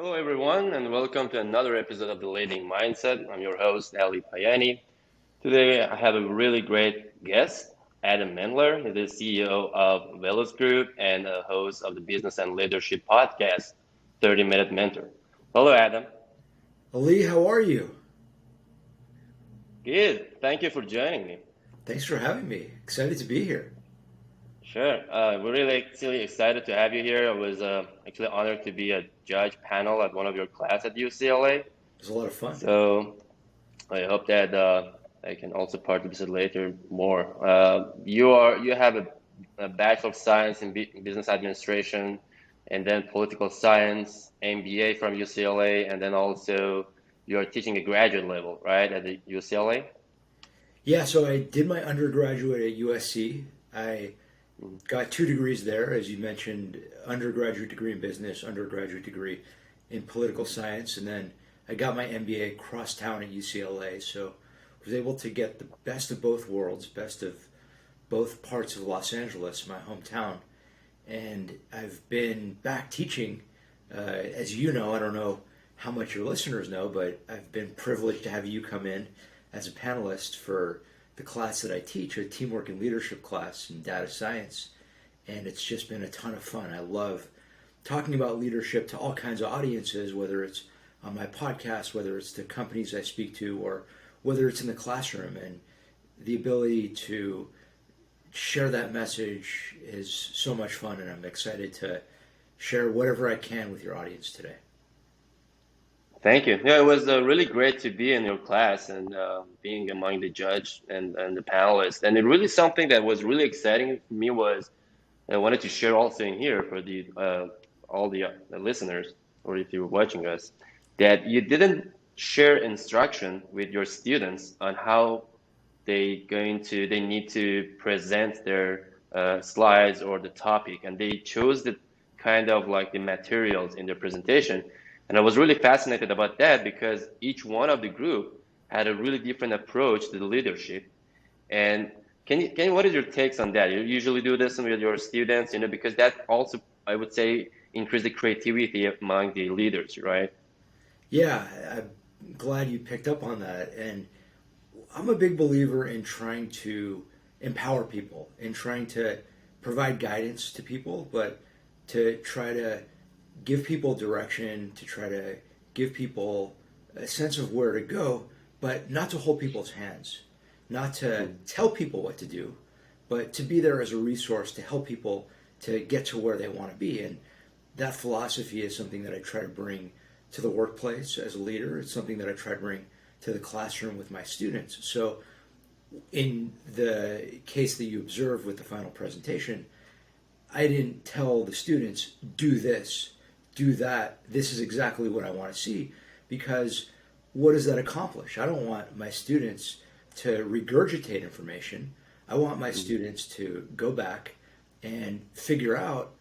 Hello, everyone, and welcome to another episode of The Leading Mindset. I'm your host, Ali Payani. Today, I have a really great guest, Adam Mendler. He's the CEO of Veloz Group and a host of the Business and Leadership podcast, 30 Minute Mentor. Hello, Adam. Ali, how are you? Good. Thank you for joining me. Thanks for having me. Excited to be here. Sure. We're really actually excited to have you here. I was actually honored to be a judge panel at one of your class at UCLA. It was a lot of fun. So I hope that I can also participate later more. You have a Bachelor of Science in Business Administration, and then Political Science, MBA from UCLA, and then also you are teaching a graduate level, right, at the UCLA? Yeah, so I did my undergraduate at USC. I got 2 degrees there, as you mentioned, undergraduate degree in business, undergraduate degree in political science, and then I got my MBA crosstown at UCLA. So I was able to get the best of both worlds, best of both parts of Los Angeles, my hometown. And I've been back teaching, as you know, I don't know how much your listeners know, but I've been privileged to have you come in as a panelist for the class that I teach, a teamwork and leadership class in data science. And it's just been a ton of fun. I love talking about leadership to all kinds of audiences, whether it's on my podcast, whether it's the companies I speak to, or whether it's in the classroom. And the ability to share that message is so much fun, and I'm excited to share whatever I can with your audience today. Thank you. Yeah, it was really great to be in your class and being among the judge and the panelists. And it really something that was really exciting for me was I wanted to share also in here for the all the listeners, or if you're watching us, that you didn't share instruction with your students on how they need to present their slides or the topic, and they chose the kind of like the materials in their presentation. And I was really fascinated about that because each one of the group had a really different approach to the leadership. And what is your takes on that? You usually do this with your students, because that also, I would say, increase the creativity among the leaders, right? Yeah, I'm glad you picked up on that. And I'm a big believer in trying to empower people and trying to provide guidance to people, but to try to give people direction, to try to give people a sense of where to go, but not to hold people's hands, not to tell people what to do, but to be there as a resource to help people to get to where they want to be. And that philosophy is something that I try to bring to the workplace as a leader. It's something that I try to bring to the classroom with my students. So in the case that you observed with the final presentation, I didn't tell the students, do this, do that, this is exactly what I want to see, because what does that accomplish? I don't want my students to regurgitate information. I want my students to go back and figure out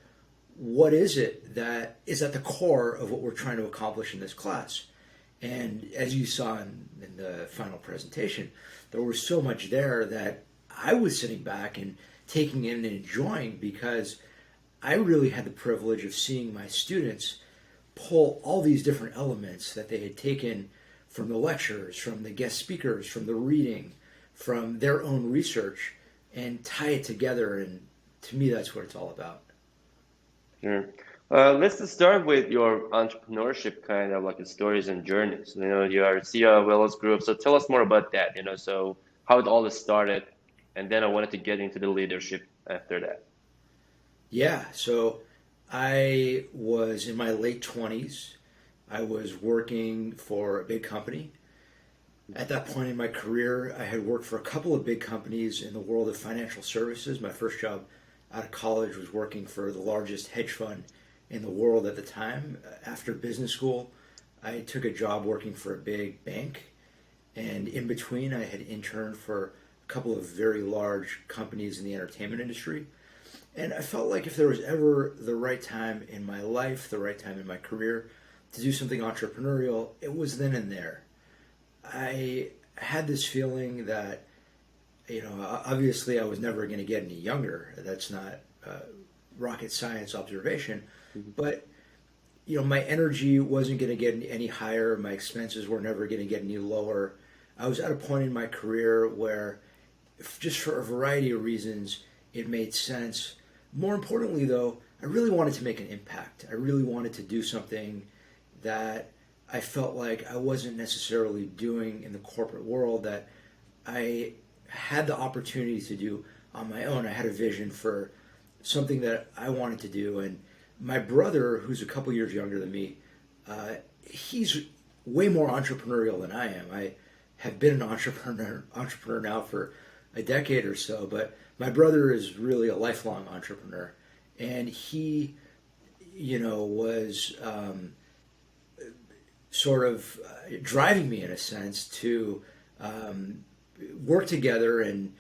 what is it that is at the core of what we're trying to accomplish in this class. And as you saw in the final presentation, there was so much there that I was sitting back and taking in and enjoying, because I really had the privilege of seeing my students pull all these different elements that they had taken from the lectures, from the guest speakers, from the reading, from their own research, and tie it together. And to me, that's what it's all about. Sure. Let's just start with your entrepreneurship kind of like stories and journeys. You are CEO of Veloz Group, so tell us more about that. So how it all started, and then I wanted to get into the leadership after that. Yeah, so I was in my late 20s. I was working for a big company. At that point in my career, I had worked for a couple of big companies in the world of financial services. My first job out of college was working for the largest hedge fund in the world at the time. After business school, I took a job working for a big bank. And in between, I had interned for a couple of very large companies in the entertainment industry. And I felt like if there was ever the right time in my life, the right time in my career to do something entrepreneurial, it was then and there. I had this feeling that, obviously I was never going to get any younger. That's not rocket science observation. But my energy wasn't going to get any higher. My expenses were never going to get any lower. I was at a point in my career where, just for a variety of reasons, it made sense. More importantly, though, I really wanted to make an impact. I really wanted to do something that I felt like I wasn't necessarily doing in the corporate world, that I had the opportunity to do on my own. I had a vision for something that I wanted to do. And my brother, who's a couple years younger than me, he's way more entrepreneurial than I am. I have been an entrepreneur now for a decade or so, but my brother is really a lifelong entrepreneur. And he, was sort of driving me in a sense to work together. And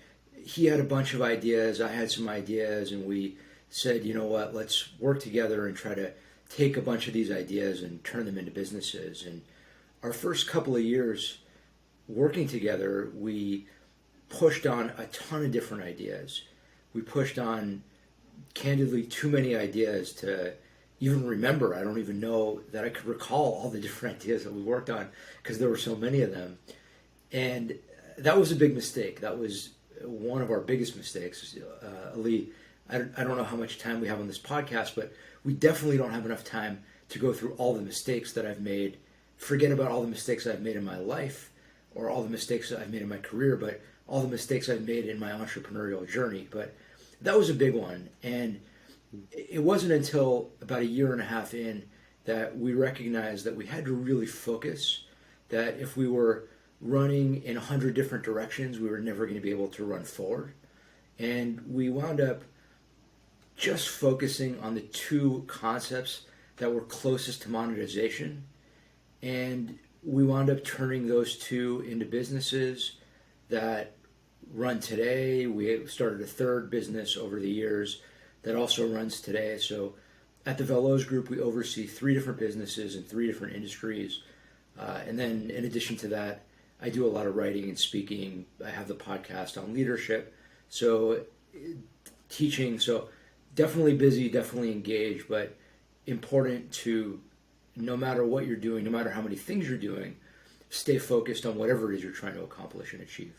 he had a bunch of ideas, I had some ideas, and we said, you know what, let's work together and try to take a bunch of these ideas and turn them into businesses. And our first couple of years working together, we pushed on a ton of different ideas. We pushed on, candidly, too many ideas to even remember. I don't even know that I could recall all the different ideas that we worked on because there were so many of them. And that was a big mistake. That was one of our biggest mistakes. Ali, I don't know how much time we have on this podcast, but we definitely don't have enough time to go through all the mistakes that I've made. Forget about all the mistakes I've made in my life or all the mistakes that I've made in my career, but all the mistakes I've made in my entrepreneurial journey. But that was a big one. And it wasn't until about a year and a half in that we recognized that we had to really focus, that if we were running in 100 different directions, we were never going to be able to run forward. And we wound up just focusing on the two concepts that were closest to monetization. And we wound up turning those two into businesses that run today. We started a third business over the years that also runs today. So at the Veloz Group, we oversee 3 different businesses in 3 different industries. And then in addition to that, I do a lot of writing and speaking. I have the podcast on leadership. So teaching. So definitely busy, definitely engaged, but important to, no matter what you're doing, no matter how many things you're doing, stay focused on whatever it is you're trying to accomplish and achieve.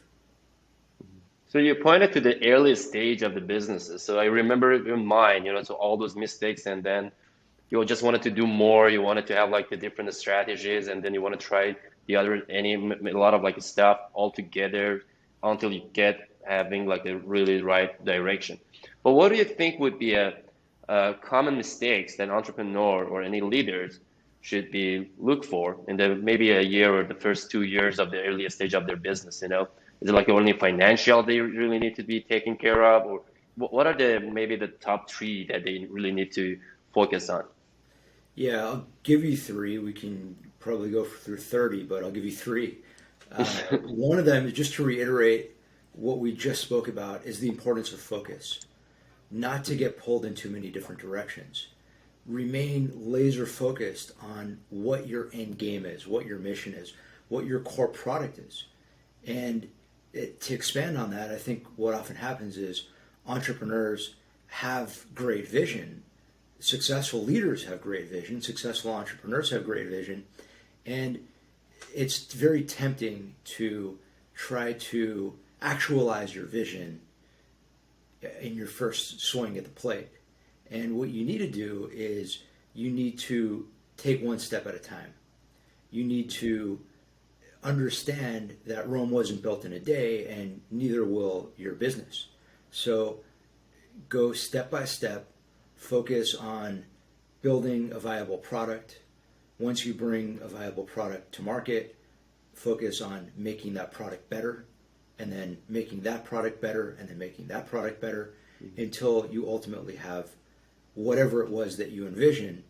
So you pointed to the earliest stage of the businesses. So I remember in mine, so all those mistakes, and then you just wanted to do more. You wanted to have like the different strategies, and then you want to try a lot of like stuff all together until you get having like a really right direction. But what do you think would be a common mistakes that entrepreneur or any leaders should be look for in the maybe a year or the first 2 years of the earliest stage of their business? Is it like only financial they really need to be taken care of, or what are maybe the top 3 that they really need to focus on? Yeah, I'll give you 3. We can probably go through 30, but I'll give you 3. One of them, just to reiterate what we just spoke about, is the importance of focus. Not to get pulled in too many different directions. Remain laser focused on what your end game is, what your mission is, what your core product is. And to expand on that, I think what often happens is entrepreneurs have great vision. Successful leaders have great vision. Successful entrepreneurs have great vision. And it's very tempting to try to actualize your vision in your first swing at the plate. And what you need to do is you need to take one step at a time. You need to understand that Rome wasn't built in a day, and neither will your business. So go step by step, focus on building a viable product. Once you bring a viable product to market, focus on making that product better, and then making that product better, and then making that product better, until you ultimately have whatever it was that you envisioned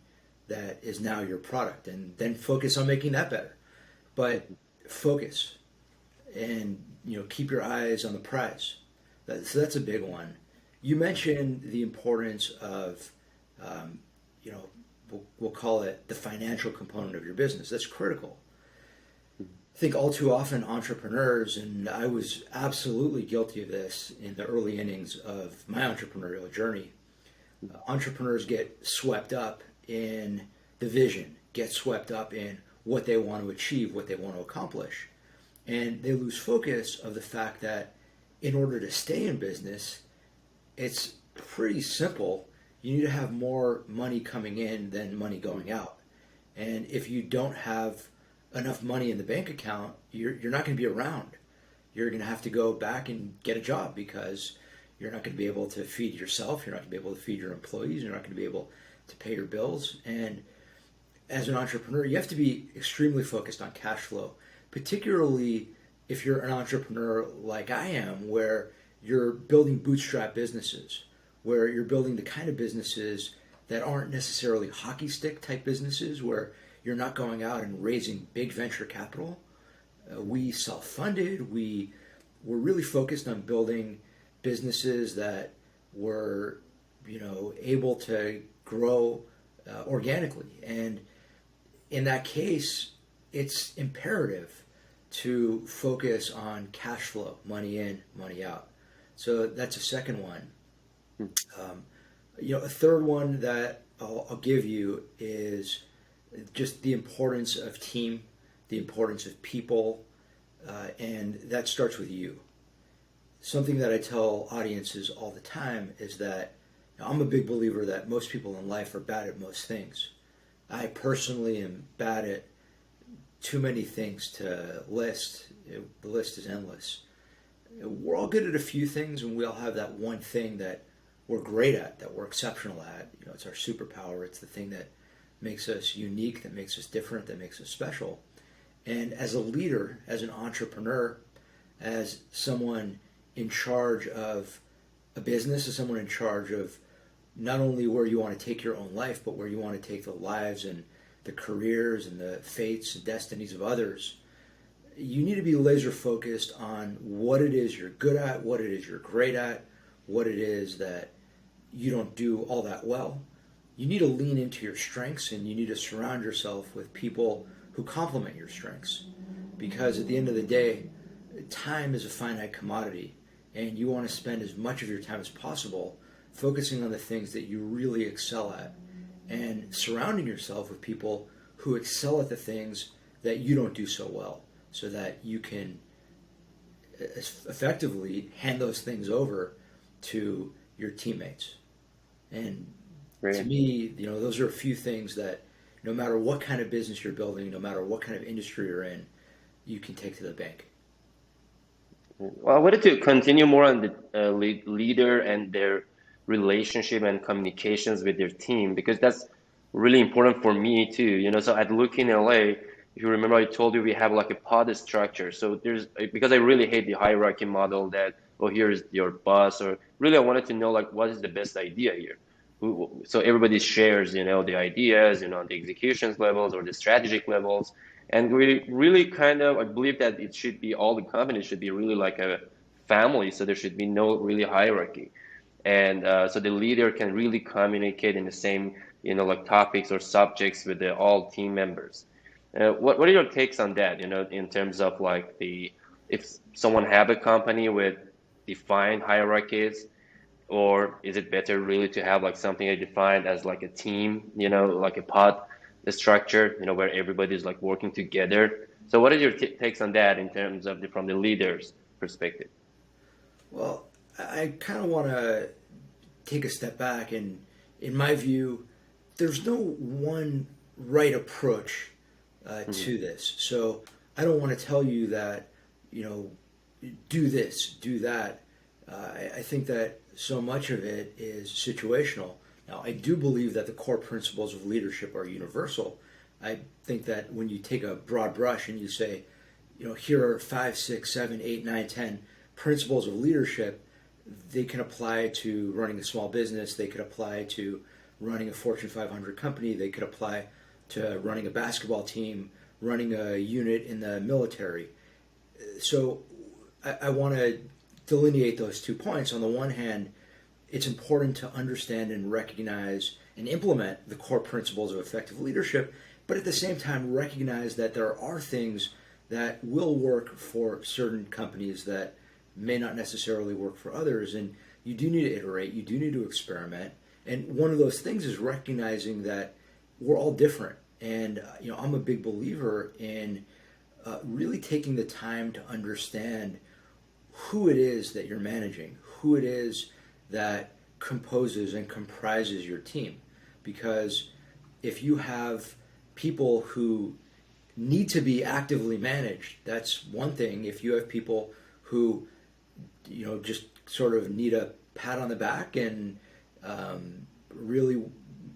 that is now your product, and then focus on making that better. But focus, and keep your eyes on the prize. So that's a big one. You mentioned the importance of, we'll call it the financial component of your business. That's critical. I think all too often entrepreneurs, and I was absolutely guilty of this in the early innings of my entrepreneurial journey, entrepreneurs get swept up in the vision, get swept up in what they want to achieve, what they want to accomplish. And they lose focus of the fact that in order to stay in business, it's pretty simple. You need to have more money coming in than money going out. And if you don't have enough money in the bank account, you're not going to be around. You're going to have to go back and get a job because you're not going to be able to feed yourself. You're not going to be able to feed your employees. You're not going to be able to pay your bills. And as an entrepreneur, you have to be extremely focused on cash flow, particularly if you're an entrepreneur like I am, where you're building bootstrap businesses, where you're building the kind of businesses that aren't necessarily hockey stick type businesses, where you're not going out and raising big venture capital. We self-funded. We were really focused on building businesses that were, able to grow organically. And in that case, it's imperative to focus on cash flow, money in, money out. So that's a second one. A third one that I'll give you is just the importance of team, the importance of people, and that starts with you. Something that I tell audiences all the time is that I'm a big believer that most people in life are bad at most things. I personally am bad at too many things to list. The list is endless. We're all good at a few things, and we all have that one thing that we're great at, that we're exceptional at. It's our superpower. It's the thing that makes us unique, that makes us different, that makes us special. And as a leader, as an entrepreneur, as someone in charge of a business, as someone in charge of not only where you want to take your own life, but where you want to take the lives and the careers and the fates and destinies of others, you need to be laser focused on what it is you're good at, what it is you're great at, what it is that you don't do all that well. You need to lean into your strengths, and you need to surround yourself with people who complement your strengths. Because at the end of the day, time is a finite commodity, and you want to spend as much of your time as possible focusing on the things that you really excel at, and surrounding yourself with people who excel at the things that you don't do so well, so that you can effectively hand those things over to your teammates. And to me, those are a few things that no matter what kind of business you're building, no matter what kind of industry you're in, you can take to the bank. Well, I wanted to continue more on the leader and their relationship and communications with their team, because that's really important for me too. So at Look in LA, if you remember, I told you we have like a pod structure. So because I really hate the hierarchy model that, oh, here's your boss, or really I wanted to know like what is the best idea here. So everybody shares, the ideas, the executions levels or the strategic levels. And we really I believe that it should be, all the companies should be really like a family. So there should be no really hierarchy. And so the leader can really communicate in the same, like topics or subjects with all team members. What are your takes on that, in terms of like if someone have a company with defined hierarchies, or is it better really to have like something defined as like a team, like a pod structure, where everybody's like working together? So what are your takes on that in terms of from the leader's perspective? Well, I kind of want to take a step back, and in my view, there's no one right approach to this. So I don't want to tell you that, do this, do that. I think that so much of it is situational. Now, I do believe that the core principles of leadership are universal. I think that when you take a broad brush and you say, here are 5, 6, 7, 8, 9, 10 principles of leadership, they can apply to running a small business, they could apply to running a Fortune 500 company, they could apply to running a basketball team, running a unit in the military. So I want to delineate those 2 points. On the one hand, it's important to understand and recognize and implement the core principles of effective leadership, but at the same time recognize that there are things that will work for certain companies that may not necessarily work for others, and you do need to iterate, you do need to experiment. And one of those things is recognizing that we're all different. And, I'm a big believer in really taking the time to understand who it is that you're managing, who it is that composes and comprises your team. Because if you have people who need to be actively managed, that's one thing. If you have people who, just sort of need a pat on the back and really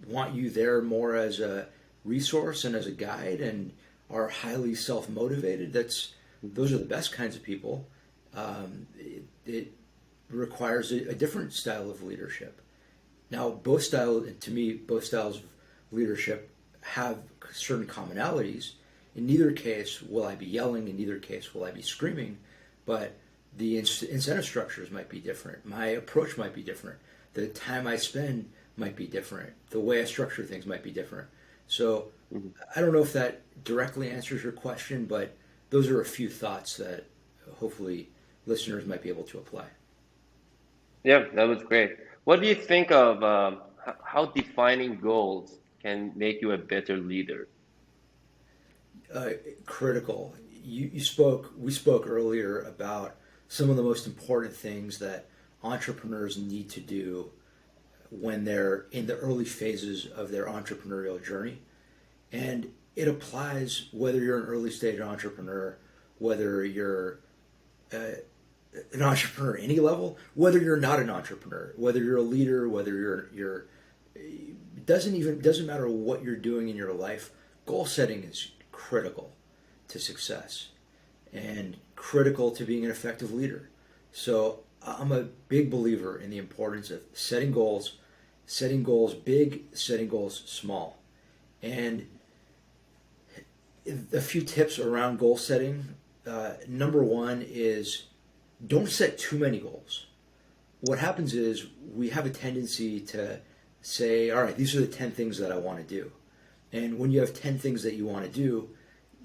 want you there more as a resource and as a guide and are highly self-motivated, those are the best kinds of people. It requires a different style of leadership. Now, to me, both styles of leadership have certain commonalities. In neither case will I be yelling, in neither case will I be screaming, but the incentive structures might be different. My approach might be different. The time I spend might be different. The way I structure things might be different. So I don't know if that directly answers your question, but those are a few thoughts that hopefully listeners might be able to apply. Yeah, that was great. What do you think of how defining goals can make you a better leader? uh, Critical. We spoke earlier about some of the most important things that entrepreneurs need to do when they're in the early phases of their entrepreneurial journey. And it applies whether you're an early stage entrepreneur, whether you're uh, an entrepreneur at any level, whether you're not an entrepreneur, whether you're a leader, whether you're it doesn't matter what you're doing in your life. Goal setting is critical to success and critical to being an effective leader. So I'm a big believer in the importance of setting goals big, setting goals small. And a few tips around goal setting. Number one is don't set too many goals. What happens is we have a tendency to say, all right, these are the 10 things that I want to do. And when you have 10 things that you want to do,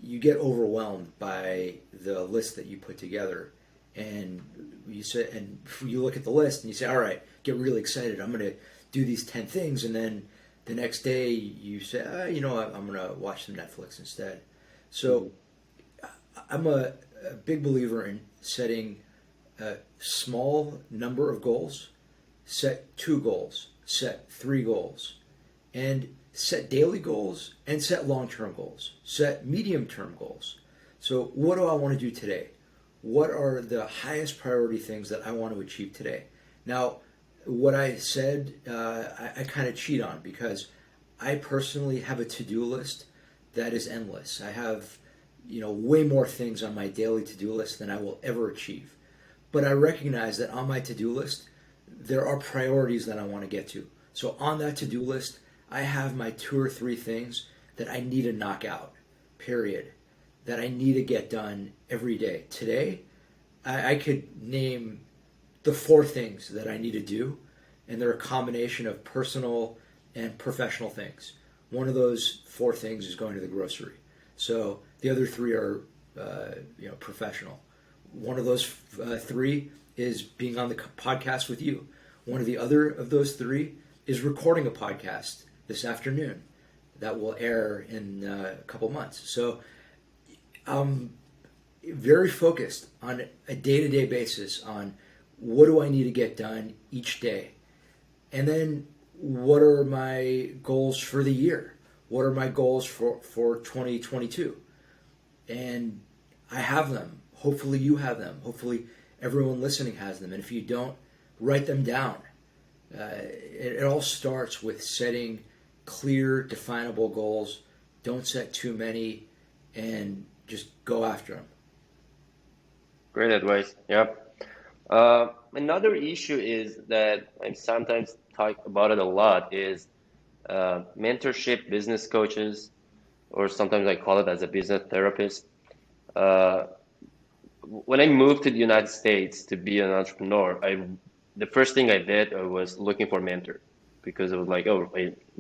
you get overwhelmed by the list that you put together. And you look at the list and you say, all right, get really excited. I'm going to do these 10 things. And then the next day you say, I'm going to watch some Netflix instead. So I'm a big believer in setting a small number of goals, set 2 goals, set 3 goals, and set daily goals and set long-term goals, set medium-term goals. So what do I want to do today? What are the highest priority things that I want to achieve today? Now, what I said, I kind of cheat on because I personally have a to-do list that is endless. I have, way more things on my daily to-do list than I will ever achieve. But I recognize that on my to-do list, there are priorities that I want to get to. So on that to-do list, I have my 2 or 3 things that I need to knock out, period, that I need to get done every day. Today, I could name the 4 things that I need to do, and they're a combination of personal and professional things. One of those 4 things is going to the grocery. So the other 3 are, professional. One of those 3 is being on the podcast with you. One of the other of those 3 is recording a podcast this afternoon that will air in a couple months. So I'm very focused on a day-to-day basis on what do I need to get done each day. And then what are my goals for the year? What are my goals for 2022? And I have them. Hopefully you have them. Hopefully everyone listening has them. And if you don't, write them down. It all starts with setting clear, definable goals. Don't set too many and just go after them. Great advice. Yep. Another issue is that I sometimes talk about it a lot is mentorship, business coaches, or sometimes I call it as a business therapist. Uh, when I moved to the United States to be an entrepreneur, the first thing I did was looking for a mentor because it was like, oh,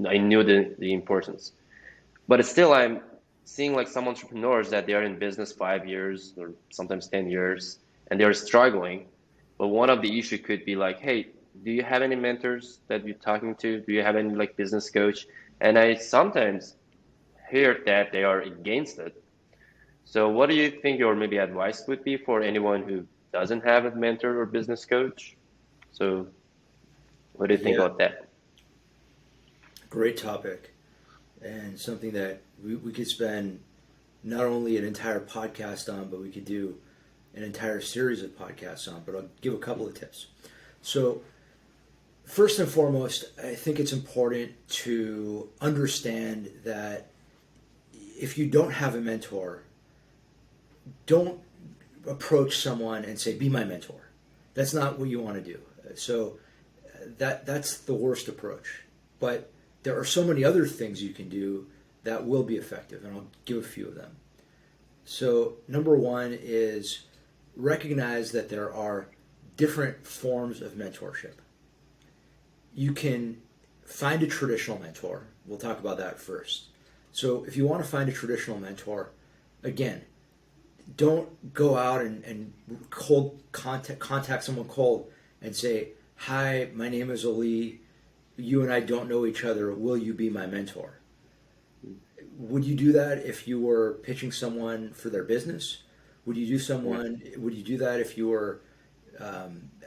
I knew the importance. But still, I'm seeing like some entrepreneurs that they are in business 5 years or sometimes 10 years and they're struggling. But one of the issue could be like, hey, do you have any mentors that you're talking to? Do you have any like business coach? And I sometimes heard that they are against it. So what do you think your maybe advice would be for anyone who doesn't have a mentor or business coach? So what do you think Yeah, about that? great topic, and something that we could spend not only an entire podcast on, but we could do an entire series of podcasts on. But I'll give a couple of tips. So, first and foremost, I think it's important to understand that if you don't have a mentor, don't approach someone and say, "Be my mentor." That's not what you want to do. So, that's the worst approach. But there are so many other things you can do that will be effective, and I'll give a few of them. So, number one is recognize that there are different forms of mentorship. You can find a traditional mentor. We'll talk about that first. So, if you want to find a traditional mentor, again, don't go out and contact someone cold and say, "Hi, my name is Ali. You and I don't know each other. Will you be my mentor?" Would you do that if you were pitching someone for their business? Would you do that if you were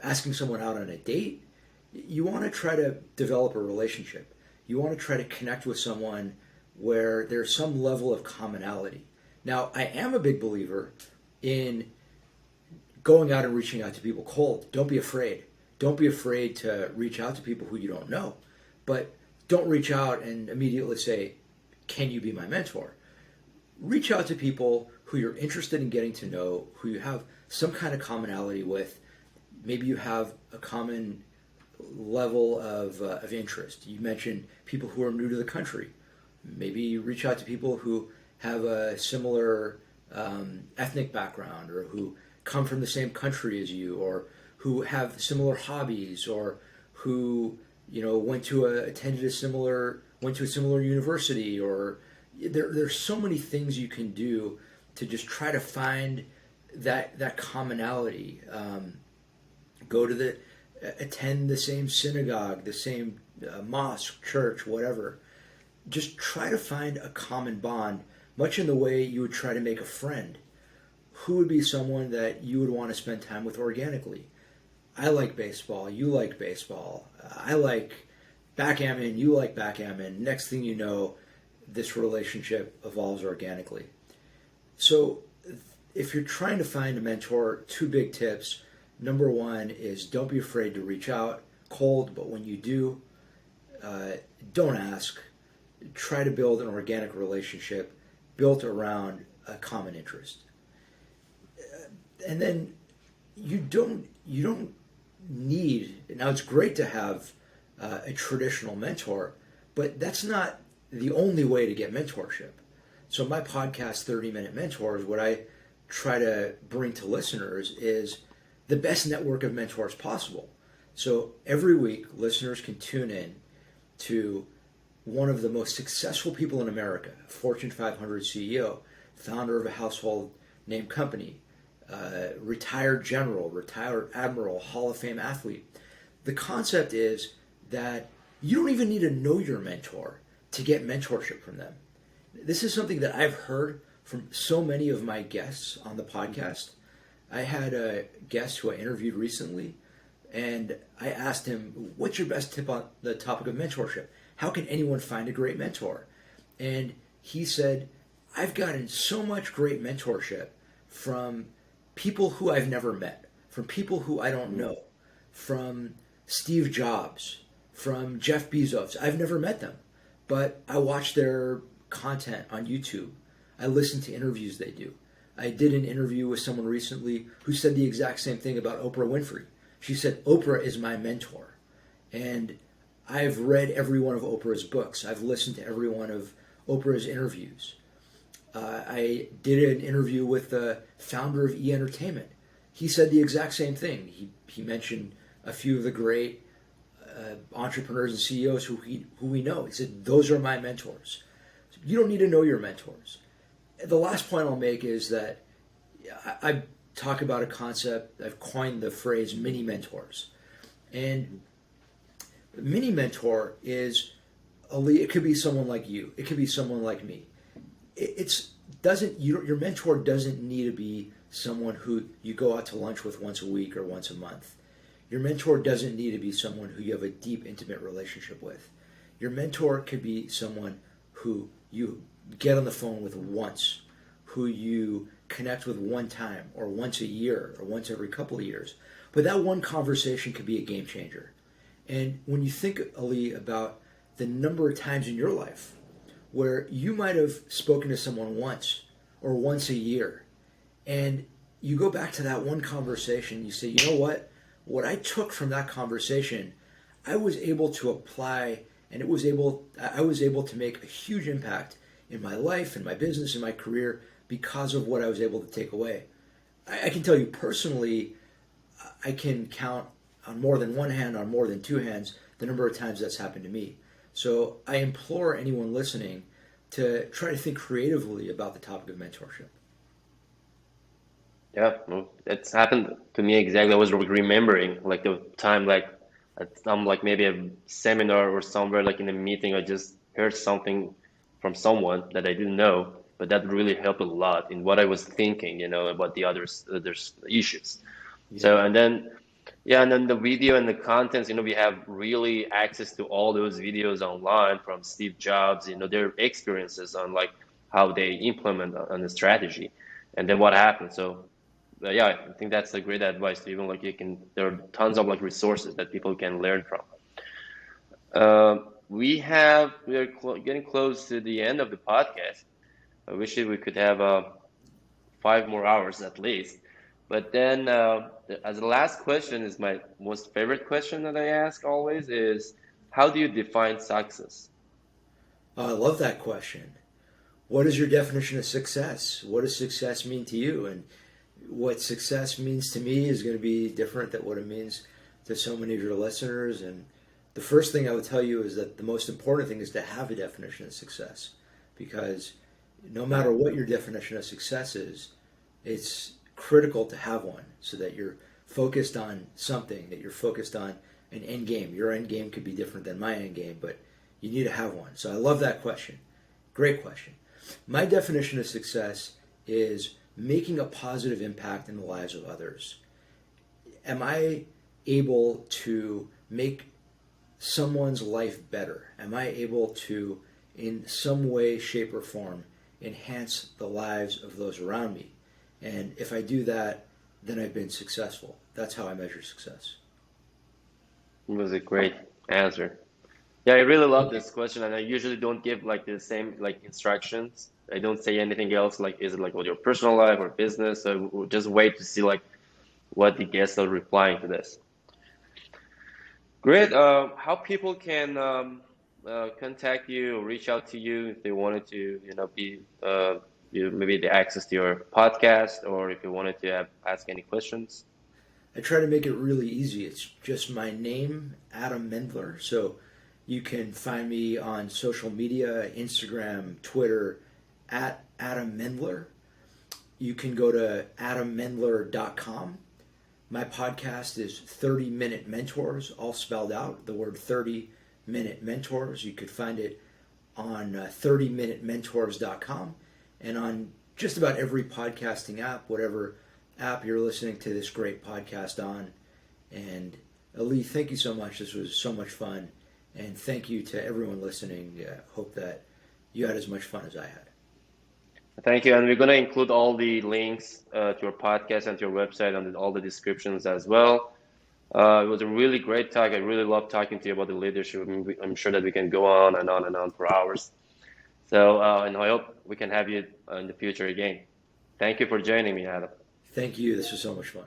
asking someone out on a date? You want to try to develop a relationship. You want to try to connect with someone where there's some level of commonality. Now, I am a big believer in going out and reaching out to people cold. Don't be afraid. Don't be afraid to reach out to people who you don't know. But don't reach out and immediately say, "Can you be my mentor?" Reach out to people who you're interested in getting to know, who you have some kind of commonality with. Maybe you have a common level of interest. You mentioned people who are new to the country. Maybe you reach out to people who have a similar ethnic background, or who come from the same country as you, or who have similar hobbies, or who went to a similar university, or there's so many things you can do to just try to find that commonality. Attend the same synagogue, the same mosque, church, whatever. Just try to find a common bond, much in the way you would try to make a friend. Who would be someone that you would want to spend time with organically? I like baseball, you like baseball. I like backgammon, you like backgammon. Next thing you know, this relationship evolves organically. So if you're trying to find a mentor, two big tips. Number one is don't be afraid to reach out cold, but when you do, don't ask. Try to build an organic relationship built around a common interest. And then you don't need, now it's great to have a traditional mentor, but that's not the only way to get mentorship. So my podcast, 30-Minute Mentors, what I try to bring to listeners is the best network of mentors possible. So every week, listeners can tune in to one of the most successful people in America, Fortune 500 CEO, founder of a household name company, retired general, retired admiral, Hall of Fame athlete. The concept is that you don't even need to know your mentor to get mentorship from them. This is something that I've heard from so many of my guests on the podcast. I had a guest who I interviewed recently, and I asked him, "What's your best tip on the topic of mentorship? How can anyone find a great mentor?" And he said, "I've gotten so much great mentorship from people who I've never met, from people who I don't know, from Steve Jobs, from Jeff Bezos. I've never met them, but I watch their content on YouTube. I listen to interviews they do. I did an interview with someone recently who said the exact same thing about Oprah Winfrey. She said, Oprah is my mentor. And I've read every one of Oprah's books. I've listened to every one of Oprah's interviews. I did an interview with the founder of E! Entertainment. He said the exact same thing. He mentioned a few of the great entrepreneurs and CEOs who we know. He said, those are my mentors. So you don't need to know your mentors. The last point I'll make is that I talk about a concept. I've coined the phrase mini mentors. And mini mentor is, it could be someone like you. It could be someone like me. it's doesn't your mentor doesn't need to be someone who you go out to lunch with once a week or once a month. Your mentor doesn't need to be someone who you have a deep, intimate relationship with. Your mentor could be someone who you get on the phone with once, who you connect with one time or once a year or once every couple of years. But that one conversation could be a game changer. And when you think, Ali, about the number of times in your life where you might have spoken to someone once or once a year, and you go back to that one conversation, you say, you know what I took from that conversation, I was able to apply, and I was able to make a huge impact in my life, in my business, in my career, because of what I was able to take away. I can tell you personally, I can count on more than one hand, on more than two hands, the number of times that's happened to me. So I implore anyone listening to try to think creatively about the topic of mentorship. Yeah, well, it's happened to me exactly. I was remembering like the time like at some like maybe a seminar or somewhere like in a meeting, I just heard something from someone that I didn't know, but that really helped a lot in what I was thinking, about the others issues. So Yeah. and then yeah, and then the video and the contents, we have really access to all those videos online from Steve Jobs, their experiences on like how they implement on the strategy and then what happened. So yeah, I think that's a great advice to even like there are tons of like resources that people can learn from. We are getting close to the end of the podcast. I wish we could have 5 more hours at least. But then, as the last question is my most favorite question that I ask always is, how do you define success? I love that question. What is your definition of success? What does success mean to you? And what success means to me is going to be different than what it means to so many of your listeners. And the first thing I would tell you is that the most important thing is to have a definition of success, because no matter what your definition of success is, it's critical to have one so that you're focused on something, that you're focused on an end game. Your end game could be different than my end game, but you need to have one. So I love that question. Great question. My definition of success is making a positive impact in the lives of others. Am I able to make someone's life better? Am I able to, in some way, shape, or form, enhance the lives of those around me? And if I do that, then I've been successful. That's how I measure success. It was a great answer. Yeah, I really love this question, and I usually don't give like the same like instructions. I don't say anything else like is it like with your personal life or business. So we'll just wait to see like what the guests are replying to this. Great. How people can contact you or reach out to you if they wanted to, be maybe the access to your podcast or if you wanted to ask any questions. I try to make it really easy. It's just my name, Adam Mendler. So you can find me on social media, Instagram, Twitter, at Adam Mendler. You can go to adammendler.com. My podcast is 30-Minute Mentors, all spelled out, the word 30-Minute Mentors. You could find it on 30minutementors.com and on just about every podcasting app, whatever app you're listening to this great podcast on. And Ali, thank you so much. This was so much fun. And thank you to everyone listening. Hope that you had as much fun as I had. Thank you. And we're going to include all the links to your podcast and to your website and all the descriptions as well. It was a really great talk. I really love talking to you about the leadership. I mean, I'm sure that we can go on and on and on for hours. So, and I hope we can have you in the future again. Thank you for joining me, Adam. Thank you. This was so much fun.